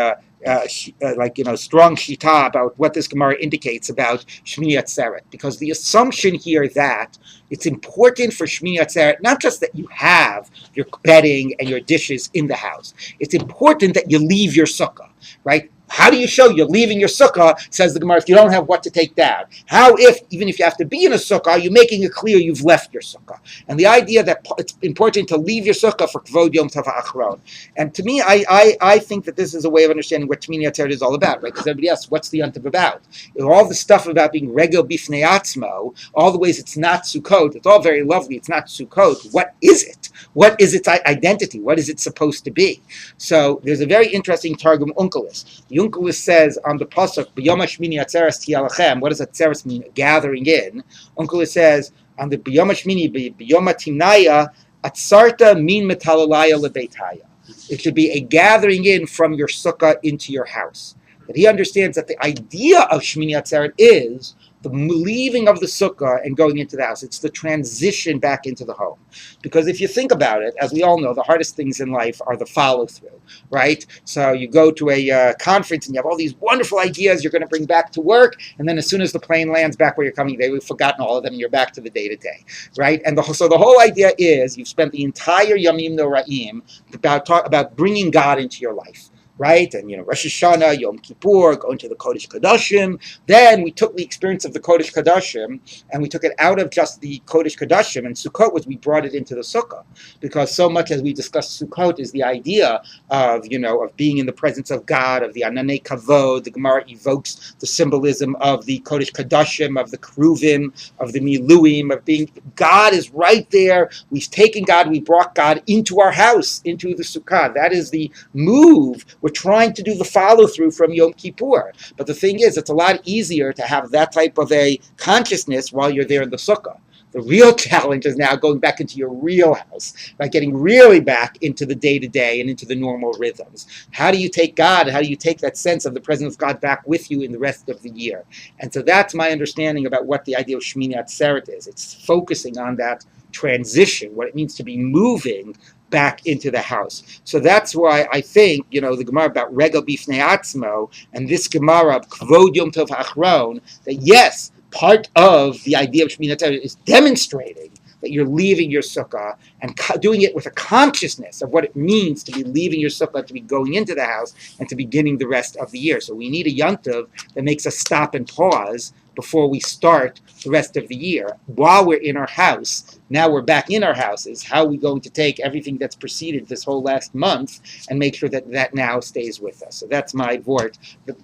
strong shita about what this Gemara indicates about Shmini Atzeret, because the assumption here that it's important for Shmini Atzeret not just that you have your bedding and your dishes in the house, it's important that you leave your sukkah, right? How do you show you're leaving your sukkah, says the Gemara, if you don't have what to take down? How if, even if you have to be in a sukkah, you're making it clear you've left your sukkah? And the idea that it's important to leave your sukkah for Kvod Yom Tov HaAchron. And to me, I think that this is a way of understanding what Shmini Atzeret is all about, right? Because everybody asks, what's the Yom Tov about? All the stuff about being regel bifnei atzmo, all the ways it's not Sukkot, it's all very lovely, it's not Sukkot. What is it? What is its identity? What is it supposed to be? So there's a very interesting Targum Unkelis. The Unkelis says on the pasuk, "B'yom hashmini atzeres tiyalachem." What does atzeres mean? Gathering in. Unkelis says on the B'yom hashmini, B'yom hatimnaya, atzarta min metalalaya lebeitaya. It should be a gathering in from your sukkah into your house. That he understands that the idea of Shmini Atzeret is the leaving of the sukkah and going into the house. It's the transition back into the home. Because if you think about it, as we all know, the hardest things in life are the follow-through, right? So you go to a conference and you have all these wonderful ideas you're going to bring back to work, and then as soon as the plane lands back where you're coming, they've forgotten all of them and you're back to the day-to-day, right? And so the whole idea is you've spent the entire Yomim Noraim about bringing God into your life. Right? And, Rosh Hashanah, Yom Kippur, going to the Kodesh Kodashim. Then we took the experience of the Kodesh Kodashim and we took it out of just the Kodesh Kodashim. And Sukkot we brought it into the Sukkah. Because so much as we discussed Sukkot is the idea of, of being in the presence of God, of the Ananei Kavod. The Gemara evokes the symbolism of the Kodesh Kodashim, of the Kruvim, of the Miluim, of being, God is right there. We've taken God, we brought God into our house, into the Sukkah. That is the move. We're trying to do the follow-through from Yom Kippur. But the thing is, it's a lot easier to have that type of a consciousness while you're there in the sukkah. The real challenge is now going back into your real house, by getting really back into the day-to-day and into the normal rhythms. How do you take God, how do you take that sense of the presence of God back with you in the rest of the year? And so that's my understanding about what the idea of Shmini Atzeret is. It's focusing on that transition, what it means to be moving back into the house. So that's why I think, the Gemara about regel bifnei atzmo and this Gemara Kvod Yom Tov HaAchron, that yes, part of the idea of Shmini Atzeret is demonstrating that you're leaving your sukkah and doing it with a consciousness of what it means to be leaving your sukkah, to be going into the house, and to beginning the rest of the year. So we need a yontiv that makes us stop and pause before we start the rest of the year. While we're in our house, now we're back in our houses, how are we going to take everything that's preceded this whole last month and make sure that that now stays with us? So that's my vort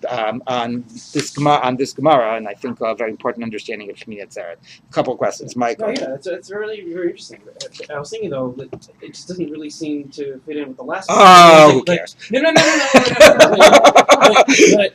on this Gemara, and I think a very important understanding of Shmini Atzeret. A couple of questions, Mike. No, yeah, it's really very interesting. I was thinking though that it just doesn't really seem to fit in with the last one. Oh, who cares? No. But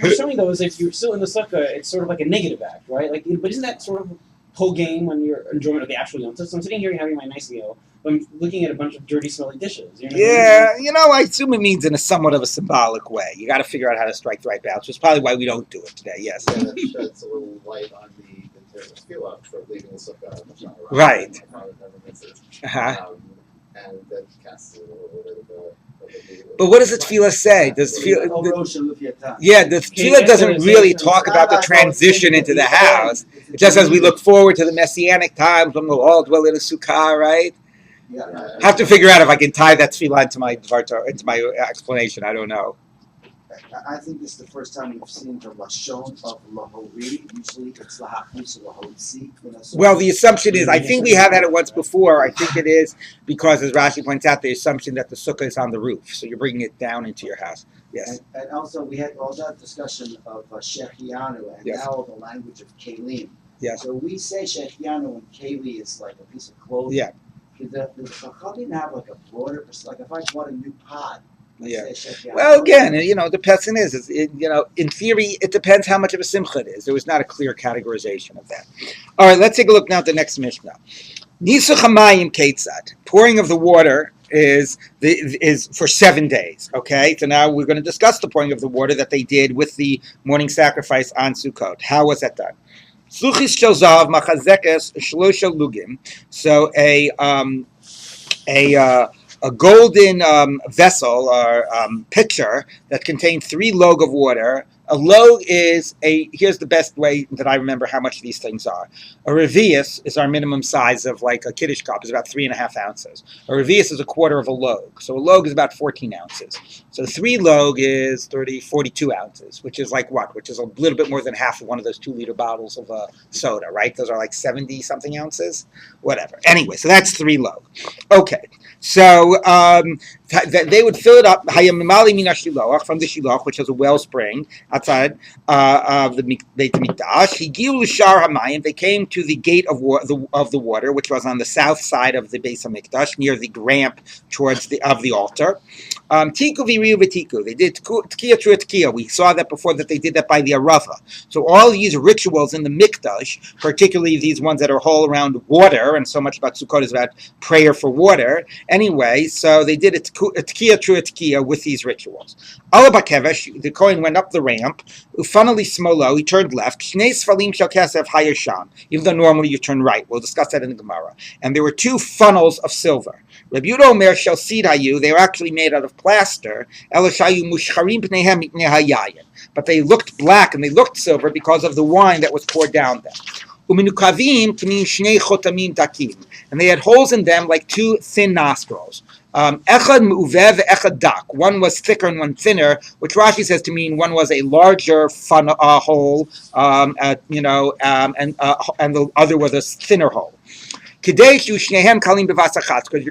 we're showing though is if you're still in the sukkah, it's sort of like a negative act, right? But isn't that sort of whole game when you're enjoying the actual Yom Tov? So I'm sitting here and having my nice meal, but I'm looking at a bunch of dirty, smelly dishes. I assume it means in a somewhat of a symbolic way. You got to figure out how to strike the right balance, which is probably why we don't do it today. Yes. Yeah, that sheds a little light on the tefillah for leaving the sukkah. Right. And that casts a little bit of a. But what does the tefillah say? The tefillah doesn't really talk about the transition into the house. It just says we look forward to the messianic times when we'll all dwell in a sukkah, right? Yeah. I have to figure out if I can tie that tefillah into my explanation. I don't know. I think this is the first time we've seen the lashon of lahori. Usually it's lahachnis or lahotzi. Well, the assumption is, I think we have had it once before. I think it is because, as Rashi points out, the assumption that the sukkah is on the roof, so you're bringing it down into your house. Yes. And also we had all that discussion of shechianu and Yes. now the language of kelim. Yes. So we say shechianu and keli is like a piece of clothing. Yeah. The chachamim have like a broader, like if I bought a new pot. Yeah. Well, again, the person is, in theory, it depends how much of a simcha it is. There was not a clear categorization of that. All right, let's take a look now at the next Mishnah. Nisuch hamayim ketzad. Pouring of the water is for 7 days. Okay, so now we're going to discuss the pouring of the water that they did with the morning sacrifice on Sukkot. How was that done? Sluchis shel zahav machazekes shlosha lugim. So a a golden vessel or pitcher that contained 3 log of water. A log is here's the best way that I remember how much these things are. A revius is our minimum size of like a kiddush cup, is about 3.5 ounces. A revius is a quarter of a log. So a log is about 14 ounces. So 3 log is 42 ounces, which is like what? Which is a little bit more than half of one of those 2-liter bottles of soda, right? Those are like 70 something ounces, whatever. Anyway, so that's 3 log. Okay. So they would fill it up from the shiloach, which has a wellspring outside of the Beit Hamikdash. They came to the gate of the water, which was on the south side of the Beit Hamikdash, near the ramp towards the altar. Tiku v'riu v'tiku. They did tkiya through tkiya. We saw that before, that they did that by the arava. So all these rituals in the mikdash, particularly these ones that are all around water, and so much about Sukkot is about prayer for water. Anyway, so they did a tkiya through a tkiya with these rituals. Alabakevesh, the Kohen went up the ramp. Ufanali smolo, he turned left. Shnei sfalim shel kesef hayasham. Even though normally you turn right. We'll discuss that in the Gemara. And there were 2 funnels of silver. Rabbi Yehuda Omer shel sid hayu. They were actually made out of plaster. Elishayu mushcharim pneihem mipnei hayayin. But they looked black and they looked silver because of the wine that was poured down them. Uminukavim k'min shnei chotamim dakim. And they had holes in them like 2 thin nostrils. Echad mu'uvev, echad dak. One was thicker and one thinner, which Rashi says to mean one was a larger hole, and the other was a thinner hole. Because you're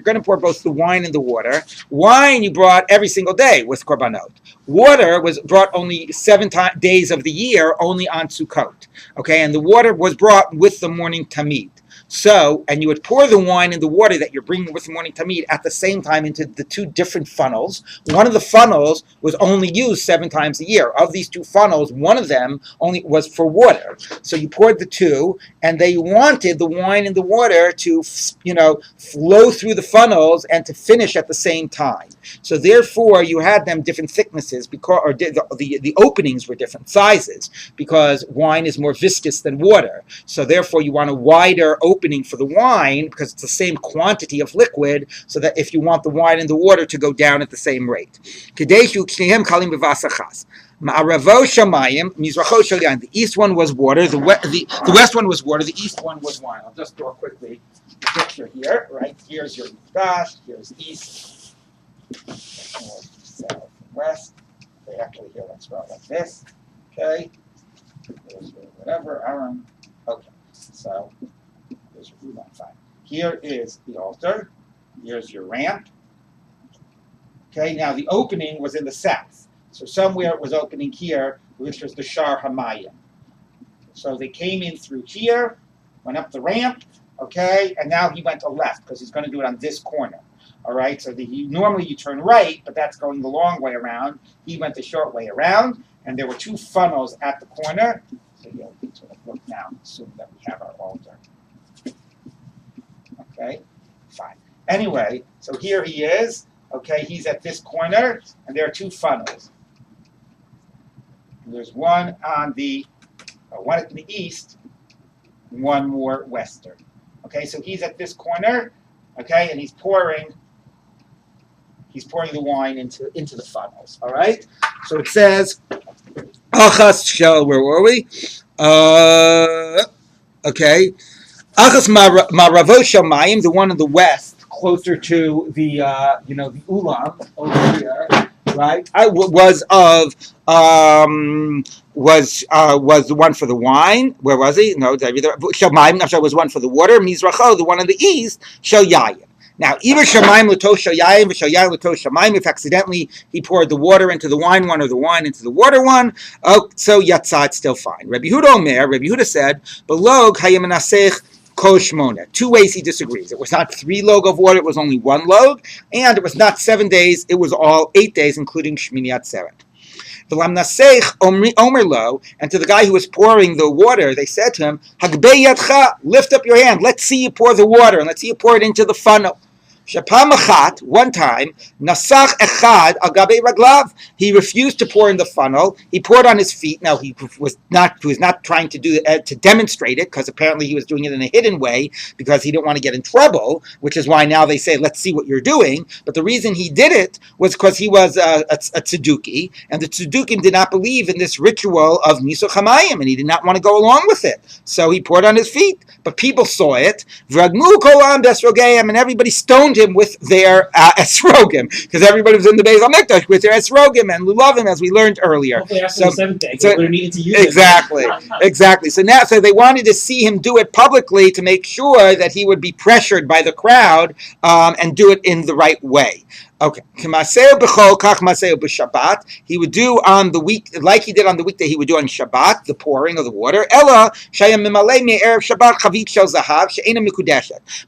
going to pour both the wine and the water. Wine you brought every single day with korbanot. Water was brought only 7 days of the year, only on Sukkot. Okay, and the water was brought with the morning tamid. So, and you would pour the wine and the water that you're bringing with the morning tamid at the same time into the 2 different funnels. One of the funnels was only used 7 times a year. Of these 2 funnels, one of them only was for water. So you poured the 2, and they wanted the wine and the water to, flow through the funnels and to finish at the same time. So therefore, you had them different thicknesses, the openings were different sizes, because wine is more viscous than water. So therefore, you want a wider opening for the wine, because it's the same quantity of liquid, so that if you want the wine and the water to go down at the same rate. The east one was water, the west one was water, the east one was wine. I'll just draw quickly the picture here, right? Here's your Mikdash, here's east, north, south, west. Okay, actually here, let's draw like this. Okay, here's your whatever, Aaron. Okay, so here's your food line, fine. Here is the altar, here's your ramp. Okay, now the opening was in the south. So somewhere it was opening here, which was the Shar Hamayim. So they came in through here, went up the ramp, okay, and now he went to left because he's going to do it on this corner. All right, so normally you turn right, but that's going the long way around. He went the short way around, and there were 2 funnels at the corner. So you'll sort of look now, assume that we have our altar. Okay, fine. Anyway, so here he is. Okay, he's at this corner, and there are 2 funnels. There's one on one at the east, and one more western. Okay, so he's at this corner, okay, and he's pouring the wine into the funnels. All right, so it says, Achas shel, where were we? Okay, Achas maravot shel mayim, the one in the west, closer to the the ulam over here. Right, was the one for the wine. Where was he? No, Shamayim. Was one for the water. Mizracho, the one on the east. Shel Yayin. Now, either Shamayim l'tosh Shel Yayin, Shel Yayin l'tosh Shamayim. If accidentally he poured the water into the wine one or the wine into the water one, so Yatzah, it's still fine. Rabbi Yehuda Omer. Rabbi Yehuda said, "Belog hayemenasech." 2 ways he disagrees. It was not 3 log of water, it was only 1 log, and it was not 7 days, it was all 8 days, including Shmini Atzeret. And to the guy who was pouring the water, they said to him, lift up your hand, let's see you pour the water, and let's see you pour it into the funnel. Shapam achat, one time, nasach echad al gabe raglav. He refused to pour in the funnel. He poured on his feet. Now he was not trying to do to demonstrate it, because apparently he was doing it in a hidden way because he didn't want to get in trouble. Which is why now they say, "Let's see what you're doing." But the reason he did it was because he was a tzeduki, and the tzedukim did not believe in this ritual of nisuch hamayim, and he did not want to go along with it. So he poured on his feet. But people saw it, and everybody stoned him with their esrogim, because everybody was in the Beis Hamikdash with their esrogim and lulavim, as we learned earlier. Hopefully after So- the seventh day, so- they would have needed to use Exactly. So they wanted to see him do it publicly to make sure that he would be pressured by the crowd and do it in the right way. Okay. He would do on the week, like he did on the weekday, he would do on Shabbat, the pouring of the water.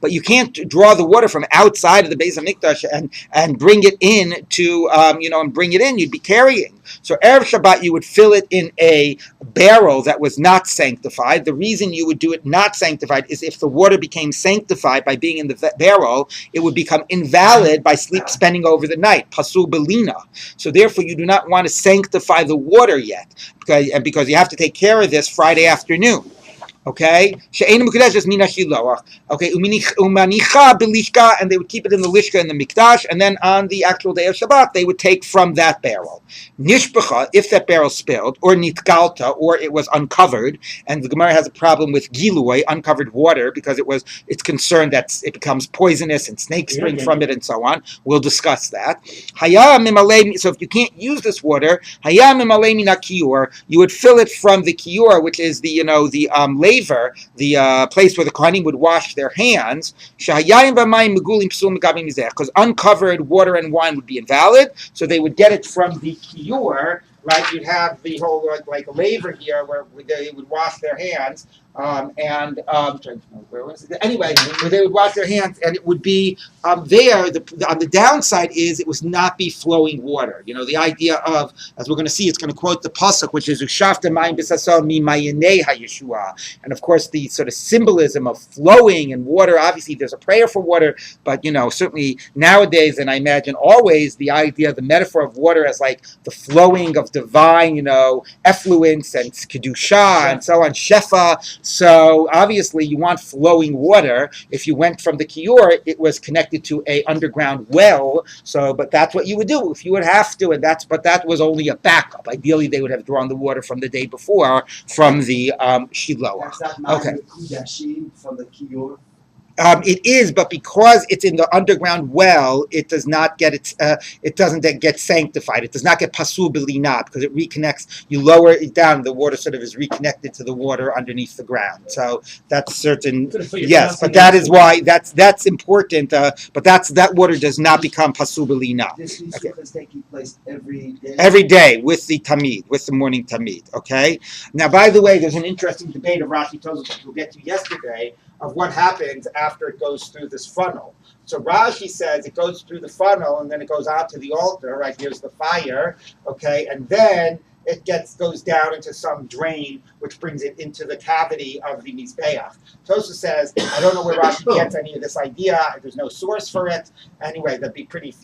But you can't draw the water from outside of the Beis Hamikdash and bring it in to and bring it in. You'd be carrying. So Erev Shabbat, you would fill it in a barrel that was not sanctified. The reason you would do it not sanctified is if the water became sanctified by being in the barrel, it would become invalid by spending over the night. Pasul belina. So therefore, you do not want to sanctify the water yet, because you have to take care of this Friday afternoon. Okay, okay, umanicha belishka, and they would keep it in the lishka in the mikdash, and then on the actual day of Shabbat, they would take from that barrel. Nishpacha, if that barrel spilled, or nitgalta, or it was uncovered, and the Gemara has a problem with gilui, uncovered water, because it's concerned that it becomes poisonous and snakes spring from it and so on. We'll discuss that. So if you can't use this water, you would fill it from the kior, which is the laver, the place where the kohanim would wash their hands, because uncovered water and wine would be invalid, so they would get it from the kior, right? You'd have the whole like a laver here where they would wash their hands, where was it? Anyway, where they would wash their hands, and it would be there. On the downside is it was not be flowing water. The idea of, as we're going to see, it's going to quote the pasuk, which is Ushafta mayim b'sasal mi mayanei hayeshua, and of course the sort of symbolism of flowing and water. Obviously, there's a prayer for water, but certainly nowadays, and I imagine always, the idea, the metaphor of water as like the flowing of divine, effluence and kedusha and so on, shefa. So obviously, you want flowing water. If you went from the kior, it was connected to a underground well. So, but that's what you would do if you would have to, but that was only a backup. Ideally, they would have drawn the water from the day before from the shiloah. Okay. From the kior. It is, but because it's in the underground well, it does not get it doesn't get sanctified. It does not get pasul b'lina, because it reconnects. You lower it down, the water sort of is reconnected to the water underneath the ground. So that's certain. Yes, but that is why that's important. But that water does not become pasul b'lina. This is taking place every day. Every day with the tamid, with the morning tamid. Okay. Now, by the way, there's an interesting debate of Rashi Tosafos, which we'll get to yesterday, of what happens after it goes through this funnel. So Rashi says it goes through the funnel and then it goes out to the altar, right? Here's the fire, okay, and then it goes down into some drain, which brings it into the cavity of the Mizbeach. Tosa says, I don't know where Rashi gets any of this idea. There's no source for it. Anyway, that'd be pretty,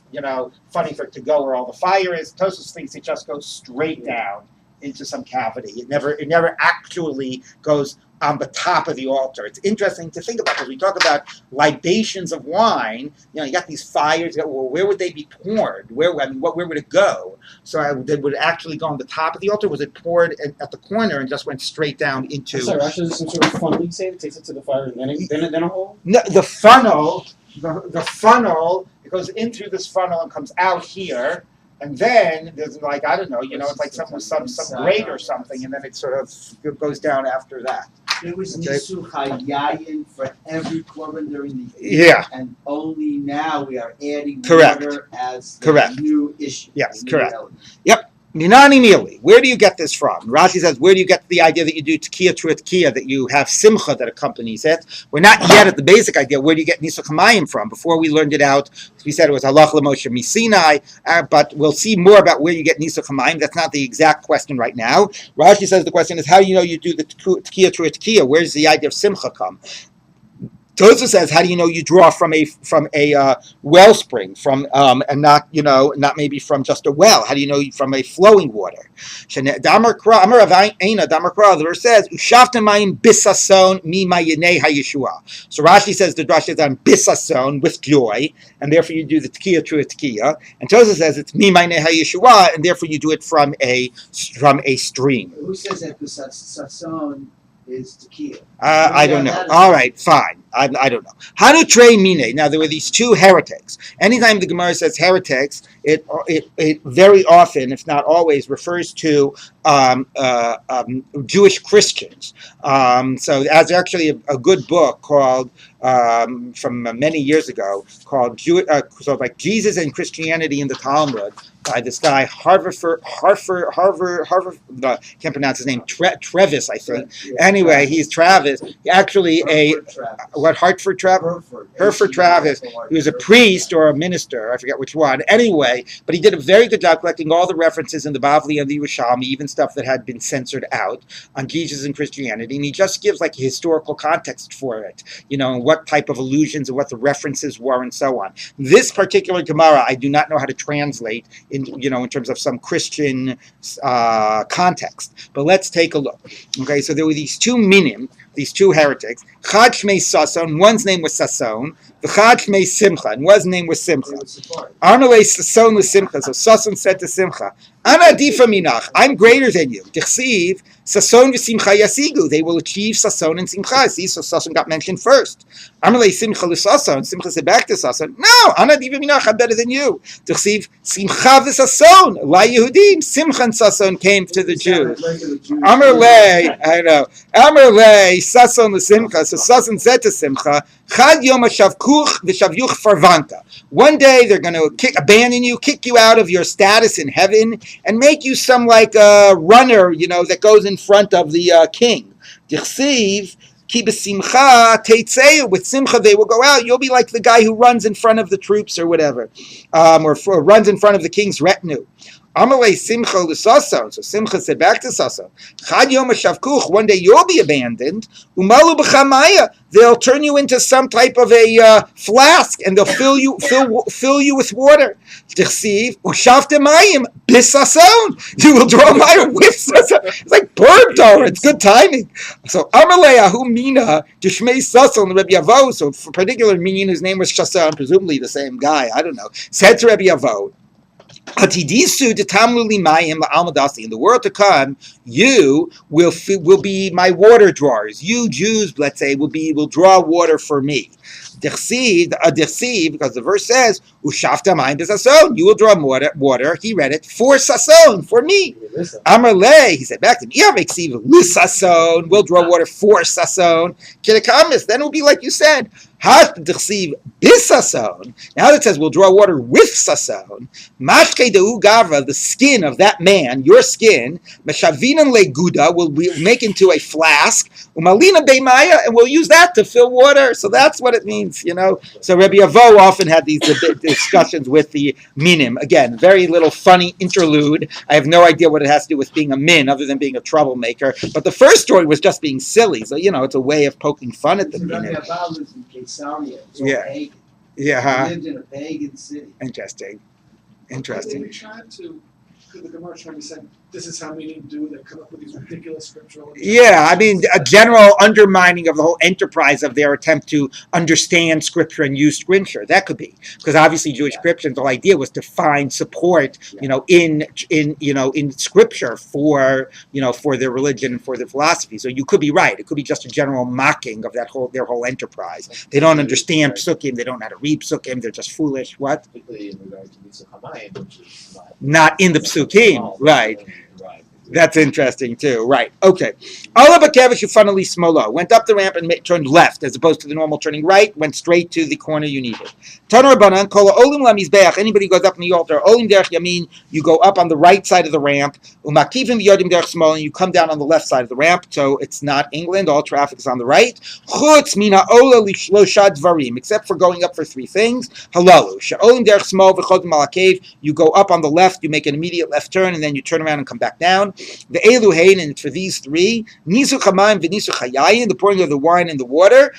funny for it to go where all the fire is. Tosa thinks it just goes straight down into some cavity. It never actually goes on the top of the altar. It's interesting to think about, because we talk about libations of wine. You got these fires. Well, where would they be poured? Where would it go? So it would actually go on the top of the altar. Was it poured at the corner and just went straight down into? Sorry, actually, there's some sort of funnel. You say it takes it to the fire, and then a hole. No, the funnel. The funnel. It goes in through this funnel and comes out here. And then there's it's like some grate or something, and then it sort of goes down after that. There was Nisu Hayayin for every korban during the year. Yeah. And only now we are adding water as the new issue. Yes, correct. Yep. Minani Mili. Where do you get this from? Rashi says, where do you get the idea that you do Tekiah Tekiah, that you have Simcha that accompanies it? We're not yet at the basic idea. Where do you get Nisuch Hamayim from? Before we learned it out, we said it was Halach L'Moshe Misinai, but we'll see more about where you get Nisuch Hamayim. That's not the exact question right now. Rashi says the question is, how do you know you do the Tekiah Tekiah? Where does the idea of Simcha come? Tosa says, how do you know you draw from a wellspring, from and not not maybe from just a well? How do you know from a flowing water? The verse says, "Ushaftamayim bisason mi mayinei hayeshua." So Rashi says the drash is on bisason with joy, and therefore you do the tekiah through a tekiah. And Tosa says it's mi mayinei hayeshua, and therefore you do it from a stream. Who says that the Sasson is tekiah? I don't know. All right, fine. I don't know. How do Trey Mine? Now there were these two heretics. Anytime the Gemara says heretics, it very often, if not always, refers to Jewish Christians. So there's actually a good book called from many years ago called Jesus and Christianity in the Talmud by this guy Harvard. Can't pronounce his name. Travis, I think. Anyway, he's Travis. Actually, Hartford Travis? Hereford Travis. He was a priest or a minister. I forget which one. Anyway, but he did a very good job collecting all the references in the Bavli and the Yerushalmi, even stuff that had been censored out on Jesus and Christianity, and he just gives like a historical context for it, and what type of allusions and what the references were and so on. This particular Gemara, I do not know how to translate in terms of some Christian context, but let's take a look. Okay, so there were these two minim, these two heretics. Chad Shmei Sason, one's name was Sason. The Chad Shmei Simcha, and one's name was Simcha. Arnolei Sason was Simcha, so Sason said to Simcha, Ana difa minach, I'm greater than you. Tichsiv, Sason v'Simcha yasigu, they will achieve Sason and Simcha. See, so Sason got mentioned first. Arnolei Simcha l'Sason, Simcha said back to Sason, no, Ana difa minach, I'm better than you. Tichsiv, Simcha v'Sason, la Yehudim, Simcha and Sason came to the Jews. Amarlei, I know. Amarlei, Sason l'Simcha, so Sason said to Simcha, Chad yom shavkuch v'shavyuch farvanta. One day they're going to abandon you, kick you out of your status in heaven, and make you some like runner, that goes in front of the king. Dichsiv ki b'simcha teitzeu. With simcha they will go out. You'll be like the guy who runs in front of the troops or whatever, or runs in front of the king's retinue. Amalei Simcha l'Sason. So Simcha said back to Sason, Chad Yom Shavkuch, one day you'll be abandoned. Umalu b'chamaya. They'll turn you into some type of a flask, and they'll fill you with water. Tichsiv u'shavte mayim b'Sason. You will draw water with Sason. It's like bird Torah. It's good timing. So Amalei Ahu Mina Tishmei Sason Rabbi Yavo. So for particular meaning, his name was Shason, presumably the same guy. I don't know. Said to Rabbi Yavo, in the world to come, you will be my water drawers. You Jews, let's say, will draw water for me. Because the verse says, you will draw water. He read it for Sason, for me. Amarle, he said back to me, we'll draw water for Sason. Then it will be like you said. Now that it says we'll draw water with Sason, the skin of that man, your skin, will make into a flask, and we'll use that to fill water. So that's what it means, So Rabbi Avo often had these discussions with the minim. Again, very little funny interlude. I have no idea what it has to do with being a min, other than being a troublemaker. But the first story was just being silly. So, it's a way of poking fun at the minim. Yeah. Pagan. Yeah. He lived in a pagan city. Interesting. They tried to, the Gemara trying to say, this is how we do. They come up with these ridiculous scriptural. Yeah, I mean, a general undermining of the whole enterprise of their attempt to understand Scripture and use Scripture. That could be, because obviously Jewish Christians, the whole idea was to find support, in Scripture for their religion and for their philosophy. So you could be right. It could be just a general mocking of their whole enterprise. They don't understand Psukim. They don't know how to read Psukim. They're just foolish. What? Particularly in regard to Mitzvah Hamayim, which is not in the Psukim, right? That's interesting too, right? Okay. Allah Bakevish funnily smolo went up the ramp and turned left as opposed to the normal turning right. Went straight to the corner you needed. Tanur Banan Kola Olim Lamizbeach. Anybody goes up in the altar. Olim Derech Yamin. You go up on the right side of the ramp. Umakivim Yodim Derech Smol, and you come down on the left side of the ramp. So it's not England. All traffic is on the right. Chutz Mina Ola Lishloshad Dvarim, except for going up for three things. Halalu Sha'olim Derech Smol v'Chodim Malakev. You go up on the left. You make an immediate left turn, and then you turn around and come back down. The elu hein, and for these three, nisu chamayim v'nisu chayayin, the pouring of the wine and the water.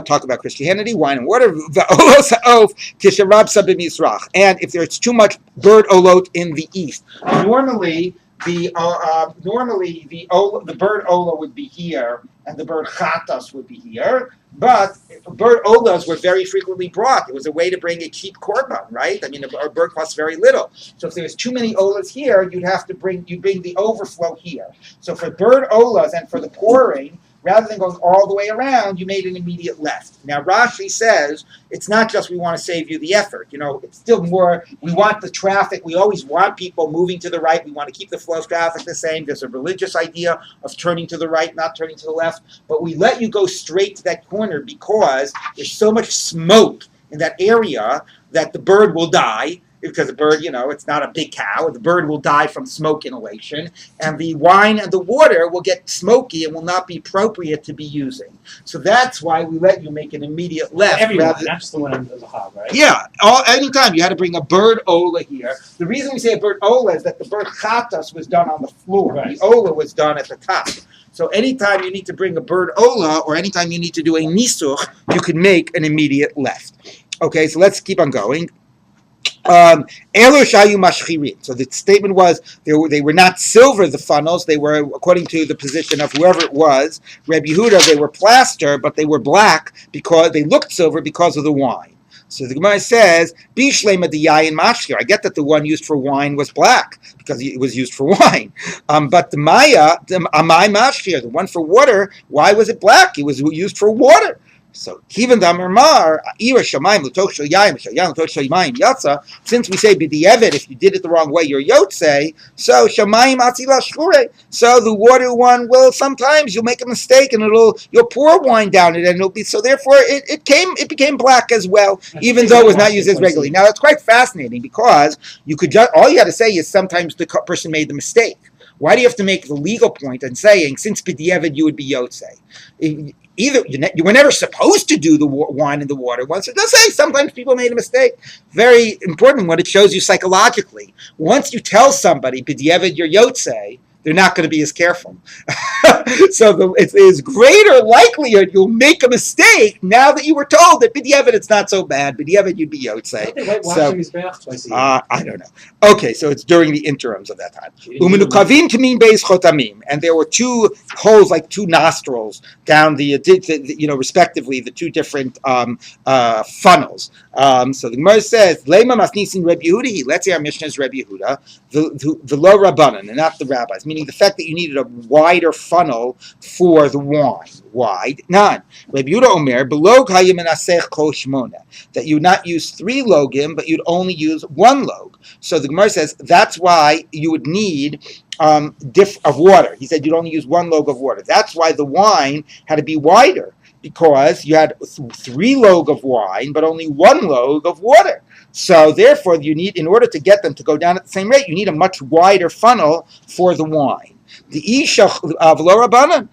Talk about Christianity, wine and water. V'olos ha'of tisharab sabim yisrach. And if there's too much bird olot in the east, normally the bird ola would be here and the bird chatas would be here, but bird olas were very frequently brought. It was a way to bring a cheap korban, right? I mean, a bird costs very little. So if there was too many olas here, you'd bring the overflow here. So for bird olas and for the pouring, rather than going all the way around, you made an immediate left. Now Rashi says it's not just we want to save you the effort. It's still more, we want the traffic. We always want people moving to the right. We want to keep the flow of traffic the same. There's a religious idea of turning to the right, not turning to the left. But we let you go straight to that corner because there's so much smoke in that area that the bird will die. Because the bird, it's not a big cow. The bird will die from smoke inhalation. And the wine and the water will get smoky and will not be appropriate to be using. So that's why we let you make an immediate left. Everyone, not just the one on the hog, right? Yeah. Anytime you had to bring a bird ola here. The reason we say a bird ola is that the bird chatas was done on the floor. Right. The ola was done at the top. So anytime you need to bring a bird ola or anytime you need to do a nisuch, you can make an immediate left. Okay, so let's keep on going. So the statement was they were not silver, the funnels. They were, according to the position of whoever it was, Rabbi Yehuda, they were plaster, but they were black because they looked silver because of the wine. So the Gemara says, Bishlema diyayin mashkir. I get that the one used for wine was black because it was used for wine. But the Maya, the amai mashkir, the one for water, why was it black? It was used for water. So even the Amar, since we say b'di'evet, if you did it the wrong way, you're yotzei. So shamayim atzila shchure. So the water one will sometimes you'll make a mistake and you'll pour wine down it and it'll be so. Therefore, it became black as well, even though it was not used as regularly. Now it's quite fascinating because all you got to say is sometimes the person made the mistake. Why do you have to make the legal point and saying since b'di'evet you would be yotzei? Either you were never supposed to do the wine and the water once. It does say sometimes people made a mistake. Very important what it shows you psychologically. Once you tell somebody b'di'evet you're yotzei, they're not going to be as careful. So it is greater likelihood you'll make a mistake now that you were told that b'di'evet it's not so bad. B'di'evet you'd be yotzei. I don't know. Okay, so it's during the interims of that time. Umenukavim tamim beis chotamim, and there were two holes like two nostrils down the respectively the two different funnels. So the Gemara says, "Lema masnisin Rabbi Yehuda." Let's say our Mishnah is Rabbi Yehuda, the low rabbanan, and not the rabbis. Meaning the fact that you needed a wider funnel for the wine. Wide, none. Rabbi Yehuda Omer, below kayimenasech kol shmona, that you would not use 3 logim, but you'd only use 1 log. So the Gemara says that's why you would need of water. He said you'd only use 1 log of water. That's why the wine had to be wider, because you had 3 log of wine, but only 1 log of water. So therefore, you need, in order to get them to go down at the same rate, you need a much wider funnel for the wine. The Rabbanan,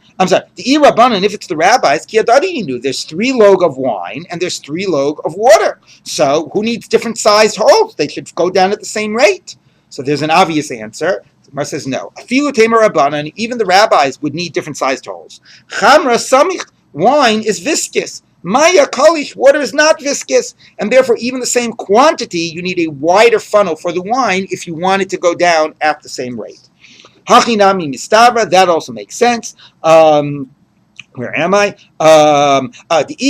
if it's the rabbis, there's 3 log of wine and there's 3 log of water. So who needs different sized holes? They should go down at the same rate. So there's an obvious answer. The Gemara says no. Even the rabbis would need different sized holes. Chamra samich, wine is viscous. Maya kalish, water is not viscous, and therefore even the same quantity, you need a wider funnel for the wine if you want it to go down at the same rate. Hachinami mistava, that also makes sense. Where am I? The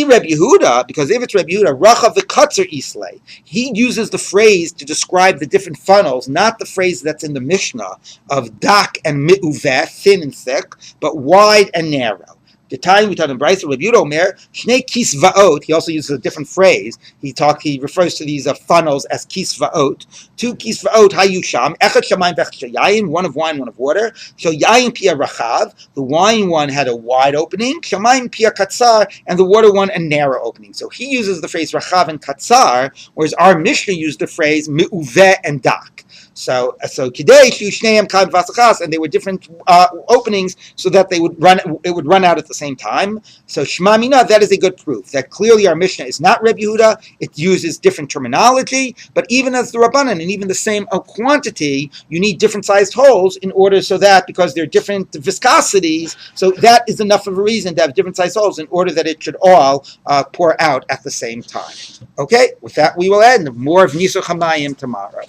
Rabbi Yehuda, because if it's Rabbi Yehuda, Rachav v'katzer islay, he uses the phrase to describe the different funnels, not the phrase that's in the Mishnah of dak and mi'uveh, thin and thick, but wide and narrow. The time we taught in Bryce, Rabbi Yehuda Omer, Shnei kisvaot. He also uses a different phrase. He refers to these funnels as kisvaot. 2 kisvaot hayusham, echad shamayim v'echad shayayin, 1 of wine, 1 of water. So yayin pia rachav, the wine one had a wide opening. Shamayim pia katzar, and the water one a narrow opening. So he uses the phrase rachav and katzar, whereas our Mishnah used the phrase mi'uveh and dak. So Kidei Shu Shneim Kad Vasachas, and they were different openings, so that it would run out at the same time. So Shema Mina, that is a good proof that clearly our Mishnah is not Reb Yehuda. It uses different terminology, but even as the Rabbanan and even the same quantity, you need different sized holes in order so that because they're different viscosities, so that is enough of a reason to have different sized holes in order that it should all pour out at the same time. Okay, with that we will end more of Nisuch HaMayim tomorrow.